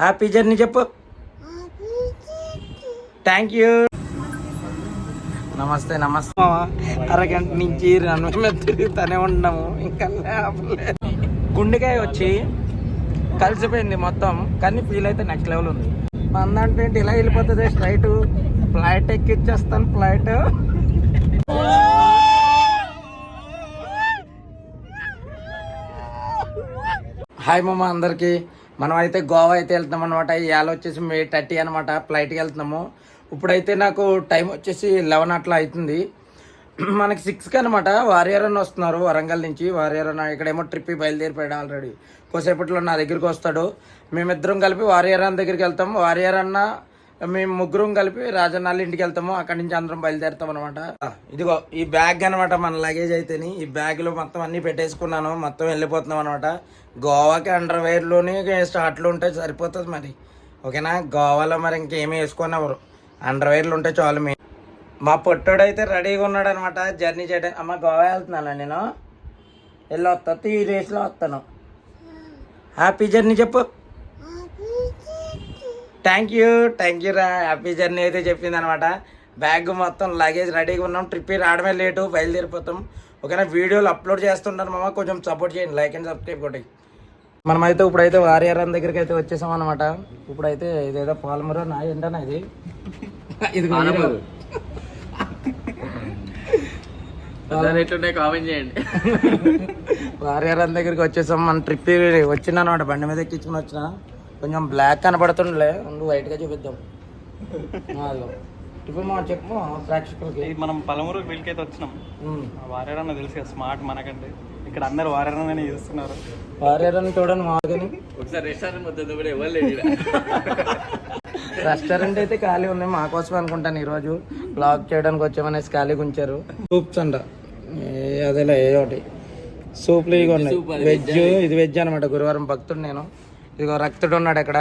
Happy journey చెప్పు. Thank you. నమస్తే నమస్తే. అరగంట నుంచి రన్వే మీద తిరుగుతూనే ఉన్నాము, ఇంకా గుండెకాయ వచ్చి కలిసిపోయింది మొత్తం, కానీ ఫీల్ అయితే నెక్స్ట్ లెవెల్ ఉంది. మందంటే ఇలా వెళ్ళిపోతుంది స్ట్రైట్, ఫ్లైట్ ఎక్కిచ్చేస్తాను ఫ్లైట్. హాయ్ మామ అందరికి. మనం అయితే గోవా అయితే వెళ్తున్నాం అనమాట. ఇవాళ వచ్చేసి May 30 అనమాట, ఫ్లైట్కి వెళ్తున్నాము. ఇప్పుడైతే నాకు టైం వచ్చేసి 11 అట్లా అవుతుంది. మనకి 6కి అనమాట. వారియర్ అన్న వస్తున్నారు వరంగల్ నుంచి. వారియర్ అన్న ఇక్కడేమో ట్రిప్ బయలుదేరిపోయాడు ఆల్రెడీ. కొద్దిసేపట్లో నా దగ్గరికి వస్తాడు. మేమిద్దరం కలిపి వారియర్ అన్న దగ్గరికి వెళ్తాము. వారియర్ అన్న మేము ముగ్గురం కలిపి రాజన్నాళ్ళ ఇంటికి వెళ్తాము. అక్కడి నుంచి అందరం బయలుదేరుతాం అనమాట. ఇదిగో ఈ బ్యాగ్ అనమాట, మన లగేజ్ అయితేని ఈ బ్యాగ్లో మొత్తం అన్నీ పెట్టేసుకున్నాను. మొత్తం వెళ్ళిపోతున్నాం అనమాట. గోవాకి అండర్వేర్లోని స్టార్ట్లు ఉంటే సరిపోతుంది మరి, ఓకేనా. గోవాలో మరి ఇంకేమీ వేసుకున్నవారు, అండర్వేర్లు ఉంటే చాలు. మా పొట్టోడైతే రెడీగా ఉన్నాడు అనమాట జర్నీ చేయడానికి. అమ్మ గోవా వెళ్తున్నాను నేను, వెళ్ళి వస్తా, ఈ రేస్లో వస్తాను. హ్యాపీ జర్నీ చెప్పు. థ్యాంక్ యూ రా. హ్యాపీ జర్నీ అయితే చెప్పింది అనమాట. బ్యాగ్ మొత్తం లగేజ్ రెడీగా ఉన్నాం. ట్రిప్ రావడమే లేటు, బయలుదేరిపోతాం, ఓకేనా. వీడియోలు అప్లోడ్ చేస్తుంటాను మామ, కొంచెం సపోర్ట్ చేయండి, లైక్ అండ్ సబ్స్క్రైబ్ కొట్టి. మనమైతే ఇప్పుడైతే వారియర్ అన్న దగ్గరికి అయితే వచ్చేసాం అనమాట. ఇప్పుడైతే ఇదేదో పాలమూర నా ఏంటన్నా ఇది కామెంట్ చేయండి. వారియర్ అన్న దగ్గరికి వచ్చేసాం. మన ట్రిప్ వచ్చింది అనమాట, బండి మీద ఎక్కించుకుని వచ్చిన. కొంచెం బ్లాక్ కనబడుతుండలే, నువ్వు వైట్గా చూపిద్దాం. ఇప్పుడు మనం చెప్పు ప్రేక్షకులకి. మనం పలమూరుకి వీళ్ళకైతే వచ్చినాం. వారియర్ అన్న తెలుసు కదా, స్మార్ట్ మనకంటే. ఇక్కడ అందరు వారియర్ అన్న చూస్తున్నారు. వారియర్ అన్న చూడండి మామూలుగాని. ఒకసారి రెస్టారెంట్ రెస్టారెంట్ అయితే ఖాళీ ఉంది, మా కోసం అనుకుంటాను. ఈరోజు బ్లాగ్ చేయడానికి వచ్చామనేసి ఖాళీగా ఉంచారు. సూప్స్ అంట, అదేలా ఏ ఒకటి సూప్లు ఇవి ఉన్నాయి. వెజ్, ఇది వెజ్ అనమాట. గురువారం భక్తుడు నేను. ఇదిగో రక్తుడు ఉన్నాడు ఇక్కడ.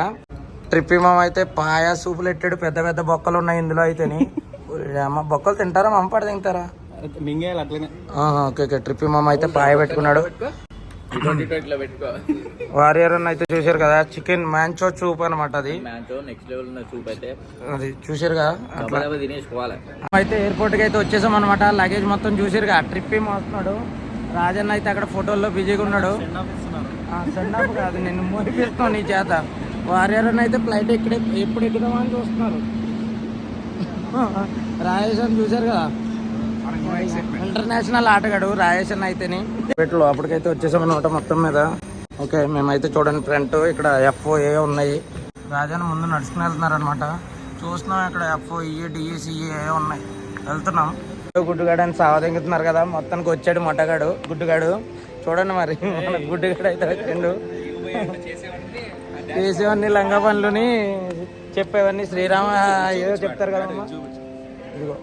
ట్రిప్ మామ అయితే పాయ సూపులు ఎట్టాడు. పెద్ద పెద్ద బొక్కలు ఉన్నాయి ఇందులో అయితేని. అమ్మ బొక్కలు తింటారా, మమ్మపాడు తింటారా? Okay okay. ట్రిప్ మామ అయితే పాయ పెట్టుకున్నాడు. వారియర్ అన్న అయితే చూసారు కదా, చికెన్ మ్యాంచో సూప్ అనమాట. అది అది చూసారు కదా. అయితే ఎయిర్పోర్ట్ కి అయితే వచ్చేసాం అనమాట. లగేజ్ మొత్తం చూసారు కదా. ట్రిప్ ఏమో వస్తున్నాడు. రాజన్న అయితే అక్కడ ఫోటోల్లో బిజీగా ఉన్నాడు. సెండ్ ఆఫ్ కాదు, నేను మోరిపిస్తాను నీ చేత. వారియర్ అన్న అయితే ఫ్లైట్ ఎప్పుడు ఎక్కుదామా అని చూస్తున్నారు. రాజేష్ అని చూసారు కదా, ఇంటర్నేషనల్ ఆటగాడు రాజేష్ అన్న అయితేని. పెట్లు అప్పటికైతే వచ్చేసాం అనమాట మొత్తం మీద. ఓకే, మేమైతే చూడండి ఫ్రంట్ ఇక్కడ FOA ఉన్నాయి. రాజన్న ముందు నడుచుకుని వెళ్తున్నారు అనమాట. చూస్తున్నాం ఇక్కడ FOE DECE ఉన్నాయి. వెళ్తున్నాం. గుడ్డుగాడు అని సావదెంగుతున్నారు కదా, మొత్తానికి వచ్చాడు మొట్టగాడు గుడ్డుగాడు. చూడండి మరి మన గుడ్డుగాడు అయితే వచ్చిండు. చేసేవన్నీ లంగా పనులని చెప్పేవన్నీ శ్రీరామ ఏదో చెప్తారు కదా. ఇదిగో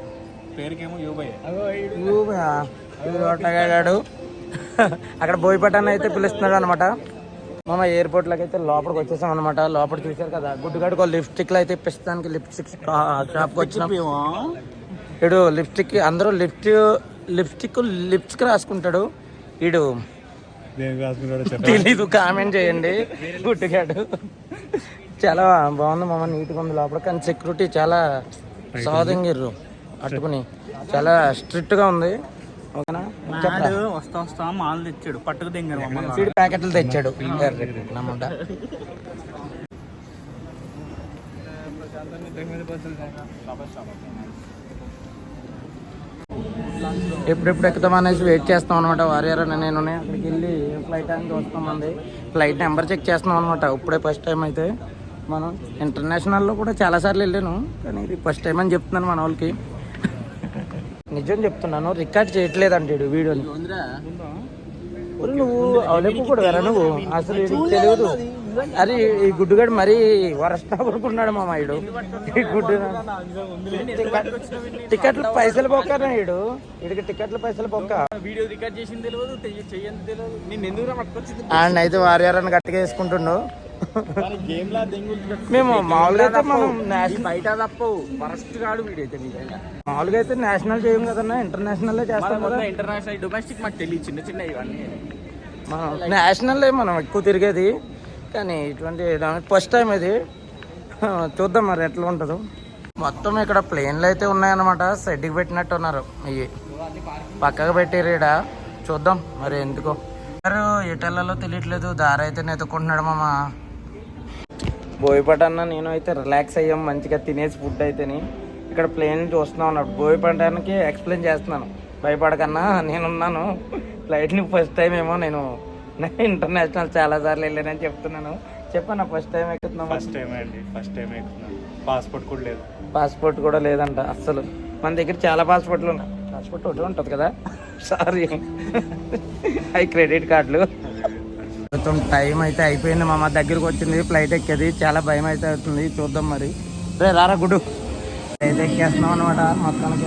యూబయ్యాడు. అక్కడ బోయపట్టాన్ని అయితే పిలుస్తున్నాడు అనమాట. మనం ఎయిర్పోర్ట్లోకి అయితే లోపలికి వచ్చేసాం అనమాట. లోపల చూసారు కదా, గుడ్డుగాడికి లిప్స్టిక్లు అయితే ఇప్పిస్తానికి లిప్స్టిక్ షాప్కి వచ్చినాం. ఇడు లిప్స్టిక్ అందరూ లిప్స్కి రాసుకుంటాడు. ఇడు తెలీదు, కామెంట్ చేయండి. గుడ్డుగాడు చాలా బాగుంది మామ, నీట్గా ఉంది లోపల. కానీ సెక్యూరిటీ చాలా సాధింగిర్రు అట్టుకుని, చాలా స్ట్రిక్ట్ గా ఉంది. ఓకేనా. వస్తా మాల్ తెచ్చాడు, పట్టుకు దింగారు, సీడ్ ప్యాకెట్లు తెచ్చాడు నమ్ముంటా. ఎప్పుడెప్పుడు ఎక్కుతాం అనేసి వెయిట్ చేస్తాం అనమాట. వారియర్ అని నేను అక్కడికి వెళ్ళి ఫ్లైట్ టైంకి వస్తామంది. ఫ్లైట్ నెంబర్ చెక్ చేస్తున్నాం అనమాట. ఇప్పుడే ఫస్ట్ టైం అయితే మనం ఇంటర్నేషనల్లో కూడా చాలాసార్లు వెళ్ళాను, కానీ ఇది ఫస్ట్ టైం అని చెప్తున్నాను మన వాళ్ళకి. నిజం చెప్తున్నాను, రికార్డ్ చేయట్లేదు అంటే వీడియోని. నువ్వు అవలేపు కూడా వేరా నువ్వు, అసలు తెలియదు. అరే ఈ గుడ్డుగాడు మరీ వరస్ట్ కొడుకున్నాడు మామ. ఇడు ఈ గుడ్డు టికెట్లు పైసలు బొక్కనా, ఇడికి టికెట్లు పైసలు బొక్క. వీడియో రికార్డ్ చేసింది తెలియదు, చెయ్యని తెలియదు. నేను ఎందుకు పట్టుకొచ్చింది అండ్ అయితే వారియర్ అని గట్టిగా వేసుకుంటుండు. మేము మామూలుగా అయితే మనం బయట తప్పవు, ఫస్ట్ కాడు వీడైతే. మామూలుగా అయితే నేషనల్ చేయం కదన్నా, ఇంటర్నేషనల్ చేస్తాం కదా. ఇంటర్నేషనల్ డొమెస్టిక్ మాకు తెలియదు, చిన్న చిన్న ఇవన్నీ. మనం నేషనల్ మనం ఎక్కువ తిరిగేది. కానీ ఇటువంటి ఫస్ట్ టైం ఇది చూద్దాం మరి ఎట్లా ఉంటుందో. మొత్తం ఇక్కడ ప్లేన్లు అయితే ఉన్నాయన్నమాట, సెట్కి పెట్టినట్టు ఉన్నారు. ఇవి పక్కకు పెట్టారు ఈడ, చూద్దాం మరి ఎందుకో. ఎటెల్లలో తెలియట్లేదు, దారి అయితే నెతుక్కుంటున్నాడు మామ. బోయపటన్న నేను అయితే రిలాక్స్ అయ్యాం మంచిగా తినేసి ఫుడ్ అయితేని. ఇక్కడ ప్లేన్ చూస్తున్నాం అన్నట్టు, బోయపటానికి ఎక్స్ప్లెయిన్ చేస్తున్నాను. భయపడకన్నా నేనున్నాను, ఫ్లైట్ని ఫస్ట్ టైం ఏమో నేను ఇంటర్నేషనల్ చాలా సార్లు వెళ్ళానని చెప్తున్నాను. చెప్పన్నా ఫస్ట్ టైం ఎక్కుతున్నాం. ఫస్ట్ టైం అండి, ఫస్ట్ టైం ఎక్కుతున్నాం. పాస్పోర్ట్ కూడా లేదు. పాస్పోర్ట్ కూడా లేదంట అస్సలు. మన దగ్గర చాలా పాస్పోర్ట్లు ఉన్నాయి, పాస్పోర్ట్ ఒకటి ఉంటుంది కదా, సారీ అవి క్రెడిట్ కార్డులు. మొత్తం టైం అయితే అయిపోయింది మామ, దగ్గరకు వచ్చింది ఫ్లైట్ ఎక్కేది. చాలా భయం అయితే అవుతుంది, చూద్దాం మరి. రే రారా గుడ్డు, ఫ్లైట్ ఎక్కేస్తున్నాం అనమాట మొత్తానికి.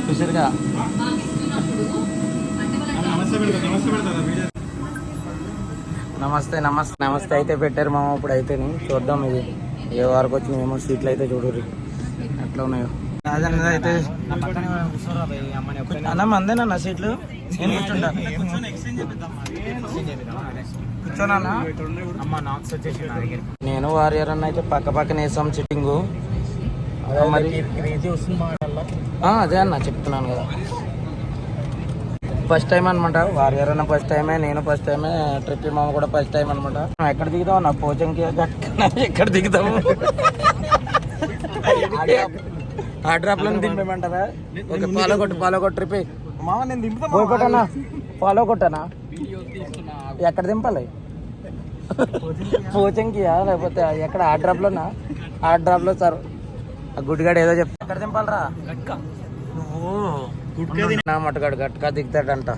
చూసారుగా నమస్తే నమస్తే నమస్తే అయితే పెట్టారు మామ. ఇప్పుడు అయితే చూద్దాం ఇది ఏ వరకు వచ్చింది. ఏమో సీట్లు అయితే చూడరు ఎట్లా ఉన్నాయో. రాజన్న అయితే అన్న మందేనా సీట్లు, నేను కూర్చుంటా. కూర్చోనా? నేను వారియర్ అన్న అయితే పక్క పక్కన వేసాం సిట్టింగ్. మరి అదే అన్న చెప్తున్నాను కదా, ఫస్ట్ టైం అనమాట. వారియర్ అన్న ఫస్ట్ టైమే, నేను ఫస్ట్ టైమే, ట్రిప్ మామ కూడా ఫస్ట్ టైం అనమాట. ఎక్కడ దిగుతావు నా పోచంకి, ఎక్కడ దిగుతాము? ఆ డ్రాప్ లో దింపేమంటారా? ఓకే, ఫాలో కొట్టు ట్రిప్ పోయిపోతానా, ఫాలో కొట్టానా? ఎక్కడ దింపాలి? పోచంకియా లేకపోతే ఎక్కడ? ఆ డ్రాప్ లోనా? ఆ డ్రాప్ లో సార్ ఆ గుడ్డిగాడు ఏదో చెప్తా. ఎక్కడ దింపాలరా నువ్వు? మటుగాడు గట్కా దిగుతాడంట.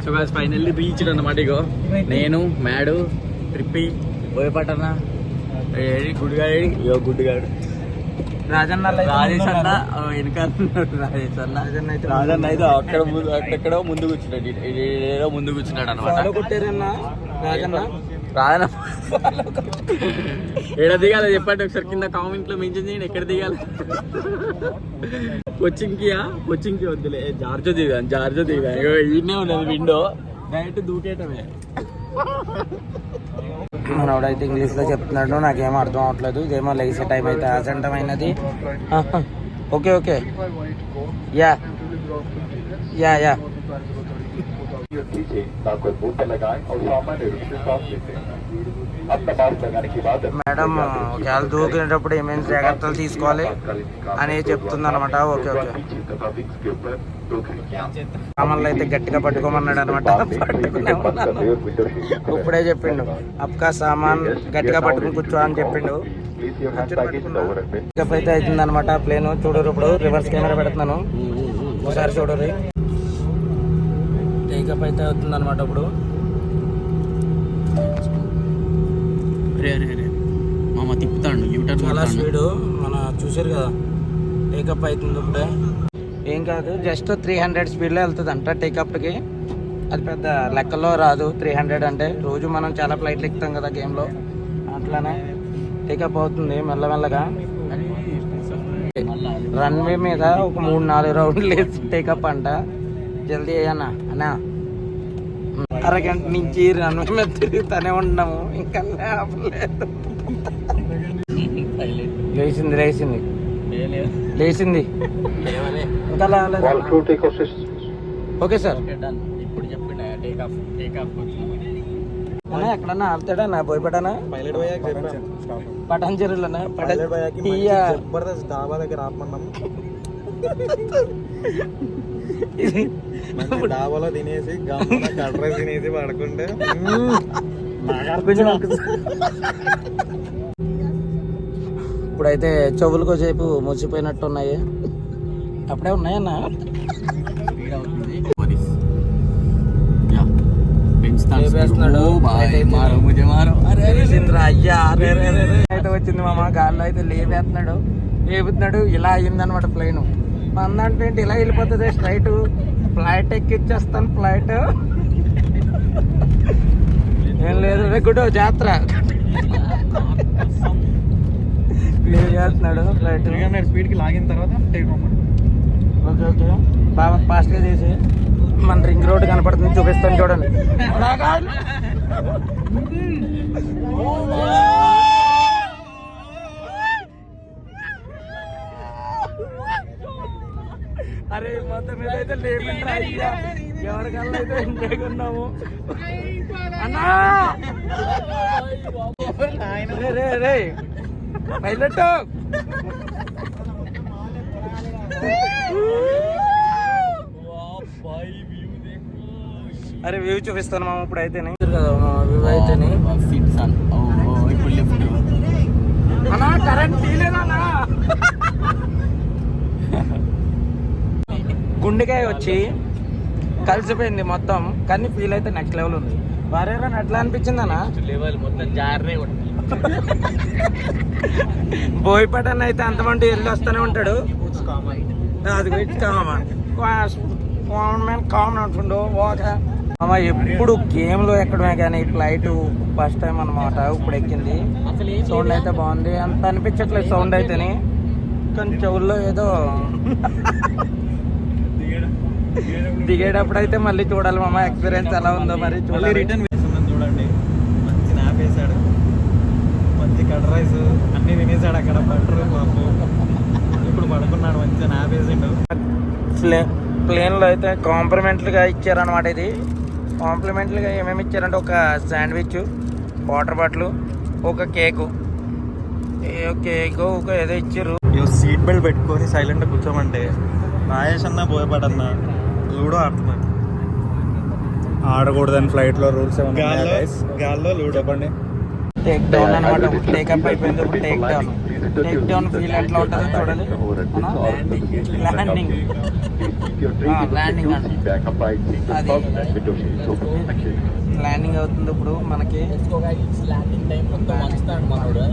సో గాయ్స్ ఫైనల్లీ రీచ్డ్ అన్నమాట. ఇగో నేను, మ్యాడు, ట్రిప్పి, బోయపటన్న, గుడ్డిగాడు, రాజన్న రాజేష్ అన్న వెనకాల రాజన్న అయితే అక్కడ అక్కడెక్కడో ముందు కూర్చున్నాడు, ఏదో ముందు కూర్చున్నాడు అనమాట. కొట్టారన్న రాజన్న. రాజన్న ఎక్కడ దిగాలి చెప్పండి ఒకసారి, కింద కామెంట్ లో మెన్షన్ చేయండి ఎక్కడ దిగాలి. కొచ్చింగ్కి వద్దులే, జార్జో దిగా ఈయనే ఉన్నది విండో, డైరెక్ట్ దూకేయటమే. మనోడైతే ఇంగ్లీష్లో చెప్తున్నాడు, నాకేమో అర్థం అవట్లేదు. ఇదేమో లెగిసే టైం అయితే అసంటమైనది. Okay okay yeah yeah yeah. Madam ఒకవేళ దూకినప్పుడు ఏమేమి జాగ్రత్తలు తీసుకోవాలి అని చెప్తుంది అనమాట. Okay okay. సామాన్లు అయితే గట్టిగా పట్టుకోమన్నాడు అనమాట. ఇప్పుడే చెప్పిండు, అప్కా సామాన్ గట్టిగా పట్టుకుని కూర్చో అని చెప్పిండు. పికప్ అయితే అవుతుంది అనమాట ప్లేన్. చూడరు ఇప్పుడు రివర్స్ కెమెరా పెడుతున్నాను, ఒకసారి చూడరు. టేకప్ అయితే అవుతుంది అనమాట ఇప్పుడు. మామ తిప్పుతాడు యూటర్, చాలా స్పీడు. మన చూసారు కదా, టేకప్ అవుతుంది ఇప్పుడే. ఏం కాదు, జస్ట్ 300 స్పీడ్లో వెళ్తుంది అంట టేకప్కి. అది పెద్ద లెక్కలో రాదు 300 అంటే. రోజు మనం చాలా ఫ్లైట్లు ఎక్కుతాం కదా గేమ్లో, అట్లానే టేకప్ అవుతుంది మెల్లమెల్లగా. రన్వే మీద ఒక 3-4 రౌండ్లు వేసి టేకప్ అంట. జల్దీ అయ్యానా అన్నా, అరగంట నుంచి రన్వే మీద తిరుగుతూనే ఉన్నాము, ఇంకా లేచింది ఇంకా లేవలేదు. ఓకే సార్, ఇప్పుడు చెప్పిండే ఎక్కడన్నా ఆపుతాడా నా భయపడానా? పటాన్ చెరువులోనా? డాబా దగ్గర ఆపమన్నాం, డాబాలో తినేసి కట్ర తినేసి పడుకుంటే ఇప్పుడైతే చెవులకు సేపు ముచ్చిపోయినట్టు ఉన్నాయి. అప్పుడే ఉన్నాయన్నా. అయితే వచ్చింది మామ, గాల్లో అయితే లేపుతున్నాడు. ఇలా అయిందనమాట ప్లేన్. మందంటే ఇలా వెళ్ళిపోతుంది స్ట్రైట్. ఫ్లైట్ ఎక్కిచ్చేస్తాను. ఫ్లైట్ ఏం లేదు, గుడ్ జాతర చేస్తున్నాడు ఫ్లైట్. స్పీడ్కి లాగిన తర్వాత ఓకే ఓకే, బాగా ఫాస్ట్గా చేసి మన రింగ్ రోడ్ కనపడుతుంది, చూపిస్తాను చూడండి. అరే మొత్తం మీద అయితే లేకుండా అయ్యా, ఎవరికల్లా అయితే ఎంజాయ్ ఉన్నాము అన్నా. రే రే రే పైలట్ అరే వ్యూ చూపిస్తాను మామ ఇప్పుడు అయితేనే కదా వ్యూ అయితేనే. ఇప్పుడు లెఫ్ట్ అన్నా కరెంట్ తీలేదన్నా. గుండెకాయ వచ్చి కలిసిపోయింది మొత్తం, కానీ ఫీల్ అయితే నెక్స్ట్ లెవెల్ ఉంది. వారేరా ఎట్లా అనిపించింది అన్న? లెవెల్ మొత్తం జారే బోయపటన్ అయితే అంతమంది వెళ్ళి వస్తూనే ఉంటాడు. అది కామన్ అంటుండో ఓకే అమ్మ. ఎప్పుడు గేమ్లో ఎక్కడమే కానీ ఫ్లైట్ ఫస్ట్ టైం అనమాట ఇప్పుడు ఎక్కింది. సౌండ్ అయితే బాగుంది, అంత అనిపించట్లేదు సౌండ్ అయితేనే, కానీ చెవుల్లో ఏదో దిగేటప్పుడు అయితే మళ్ళీ చూడాలి మామ ఎక్స్పీరియన్స్ ఎలా ఉందో మరి చూడాలి. రిటర్న్ వేస్తున్నాను చూడండి, మంచి స్నాప్ వేసాడు, మంచి కట్ రైస్ అన్ని తినేసాడు అక్కడ బటర్ పాపు. ఇప్పుడు పడుకున్నాడు, మంచి స్నాప్ వేసిండు. ప్లేన్లో అయితే కాంప్లిమెంట్లుగా ఇచ్చారనమాట. ఇది కాంప్లిమెంట్లుగా ఏమేమి ఇచ్చారంటే ఒక శాండ్విచ్, వాటర్ బాటిల్, ఒక కేకు ఒక ఏదో ఇచ్చారు. సీట్ బెల్ట్ పెట్టుకొని సైలెంట్గా కూర్చోమంటే రాయేష్ అన్న బోయపాటన్న లూడో ఆడుతున్నాడు. ఆడకూడదని ఫ్లైట్ లో రూల్స్ గాల్లో లూడో చెప్పండి. టేక్ డౌన్ అనమాట. టేకప్ అయిపోయింది, ఇప్పుడు take down. Take down feel ఎట్లా ఉంటుందో చూడాలి. ల్యాండింగ్ ల్యాండింగ్ అండి, అది ల్యాండింగ్ అవుతుంది ఇప్పుడు మనకి. ల్యాండింగ్ టైం మొత్తం మంచుతాడు మనోడు,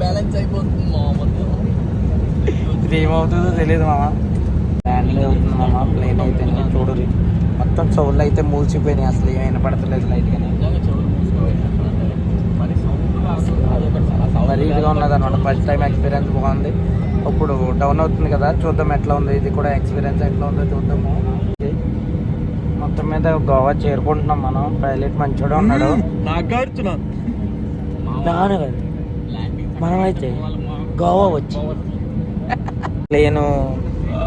బ్యాలెన్స్ అయిపోతుంది మొత్తం. ఇది ఏమవుతుందో తెలియదు మామ. ల్యాండింగ్ అవుతుంది మామ, ప్లేన్ అయితే చూడరు. మొత్తం సౌండ్లు అయితే మూసిపోయినాయి, అసలు ఏమైనా పడతలేదు లైట్ కానీ. మరీ ఇదిగా ఉన్నది అనమాట. ఫస్ట్ టైం ఎక్స్పీరియన్స్ బాగుంది. ఇప్పుడు డౌన్ అవుతుంది కదా, చూద్దాం ఎట్లా ఉంది. ఇది కూడా ఎక్స్పీరియన్స్ ఎట్లా ఉందో చూద్దాము. మొత్తం మీద గోవా చేరుకుంటున్నాం మనం. పైలట్ మంచిగా ఉన్నాడు. మనమైతే గోవా వచ్చి ప్లేను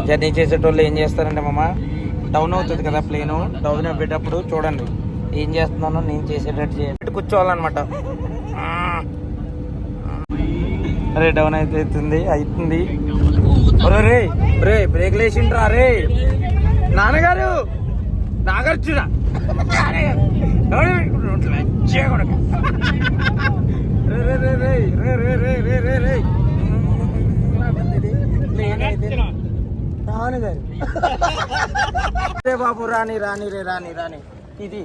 జర్నీ చేసేటోళ్ళు ఏం చేస్తారంటే మామ, డౌన్ అవుతుంది కదా ప్లేను. డౌన్ అయ్యేటప్పుడు చూడండి ఏం చేస్తున్నానో నేను చేసేటట్టు చేయాలి, కూర్చోవాలన్నమాట. అరే డౌన్ అయితే అవుతుంది. రే రే బ్రేక్ వేసిండ్రా రే నాన్నగారు, నాగార్జున రే బాబు రాని రాని రే రాని రాని. ఇది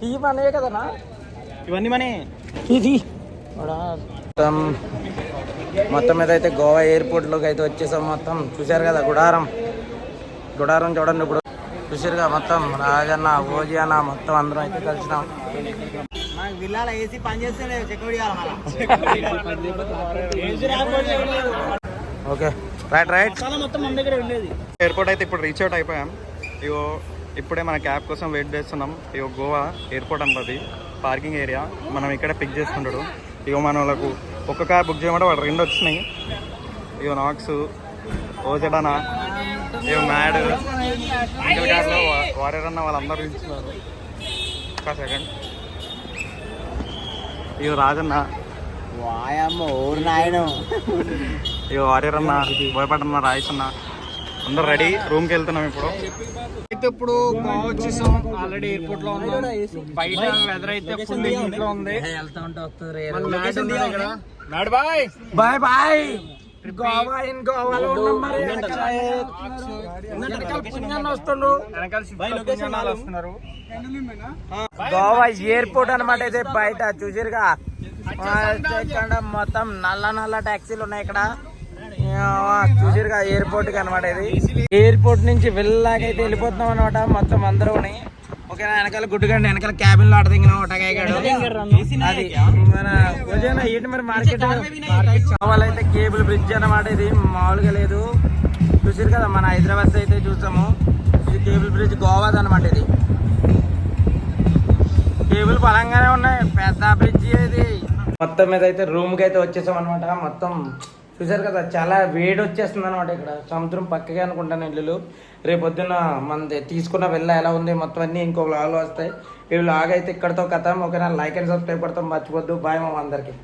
ఇవి మనయే కదనా, ఇవన్నీ మనే. ఇది మొత్తం మీద అయితే గోవా ఎయిర్పోర్ట్లోకి అయితే వచ్చేసాం. మొత్తం చూశారు కదా గుడారం చూడండి. ఇప్పుడు చూసారుగా మొత్తం రాజన్న, ఓజీ అన్న మొత్తం అందరం అయితే కలిసినాం. ఓకే రైట్ ఎయిర్పోర్ట్ అయితే ఇప్పుడు రీచ్ అవుట్ అయిపోయాం. ఇగో ఇప్పుడే మన క్యాబ్ కోసం వెయిట్ చేస్తున్నాం. ఇగో గోవా ఎయిర్పోర్ట్ అన్నది పార్కింగ్ ఏరియా, మనం ఇక్కడ పిక్ చేసుకుంటాడు. ఇగో మన వాళ్ళకు ఒక్క క్యాబ్ బుక్ చేయమంటే వాళ్ళు 2 వచ్చినాయి. ఇగో నాక్స్, ఓజెడనా, ఇగో మ్యాడ్, ఇంకల్ క్యాబ్లో వారియర్ అన్న వాళ్ళందరూ ఇస్తున్నారు. ఒక సెకండ్. ఇగో రాజన్న, ఇగో వారియర్ అన్న, భయపడన్న, రాయేష్ అన్న అందరు రెడీ. రూమ్కి వెళ్తున్నాం ఇప్పుడు. అయితే ఇప్పుడు గోవా వచ్చేసాం. ఆల్రెడీ ఎయిర్పోర్ట్ లో ఉన్నాం. బయట వెదర్ అయితే ఫుల్ ఇంట్లో ఉంది. Bye bye. గోవా ఇన్ గోవాలో ఉన్నాం. మరి వస్తున్నారు. గోవా ఎయిర్పోర్ట్ అనమాట ఇది. బయట చూసిరుగా ఇక్కడ మొత్తం నల్ల టాక్సీలు ఉన్నాయి. ఇక్కడ చూసిరుగా ఎయిర్పోర్ట్ కి అనమాట ఇది. ఎయిర్పోర్ట్ నుంచి వెళ్ళాకైతే వెళ్ళిపోతున్నాం అనమాట మొత్తం అందరూ. ఓకేనా, వెనకాల గుడ్డుగండి, వెనకాల క్యాబిన్ లో ఆడదిగిన ఒటగాడు. అది మన ఏంటి మరి మార్కెట్ కావాలైతే కేబుల్ బ్రిడ్జ్ అనమాట ఇది. మామూలుగా లేదు. చూసారు కదా, మన హైదరాబాద్ అయితే చూసాము. ఇది కేబుల్ బ్రిడ్జ్ గోవాది అనమాట. ఇది కేబుల్ బలంగానే ఉన్నాయి, పెద్ద బ్రిడ్జ్ ఇది. మొత్తం మీద అయితే రూమ్కి అయితే వచ్చేసాం అనమాట. మొత్తం చూసారు కదా, చాలా వేడి వచ్చేస్తుంది అనమాట. ఇక్కడ సముద్రం పక్కగా అనుకుంటాను ఇల్లు. రేపొద్దున మనది తీసుకున్న వెళ్ళ ఎలా ఉంది మొత్తం అన్నీ ఇంకో వ్లాగ్లో వస్తాయి. ఈ వ్లాగ్ అయితే ఇక్కడతో కథ. ఓకేనా, లైక్ అండ్ సబ్స్క్రైబ్ కొడతాం మర్చిపోద్దు. బాయ్ మామ అందరికి.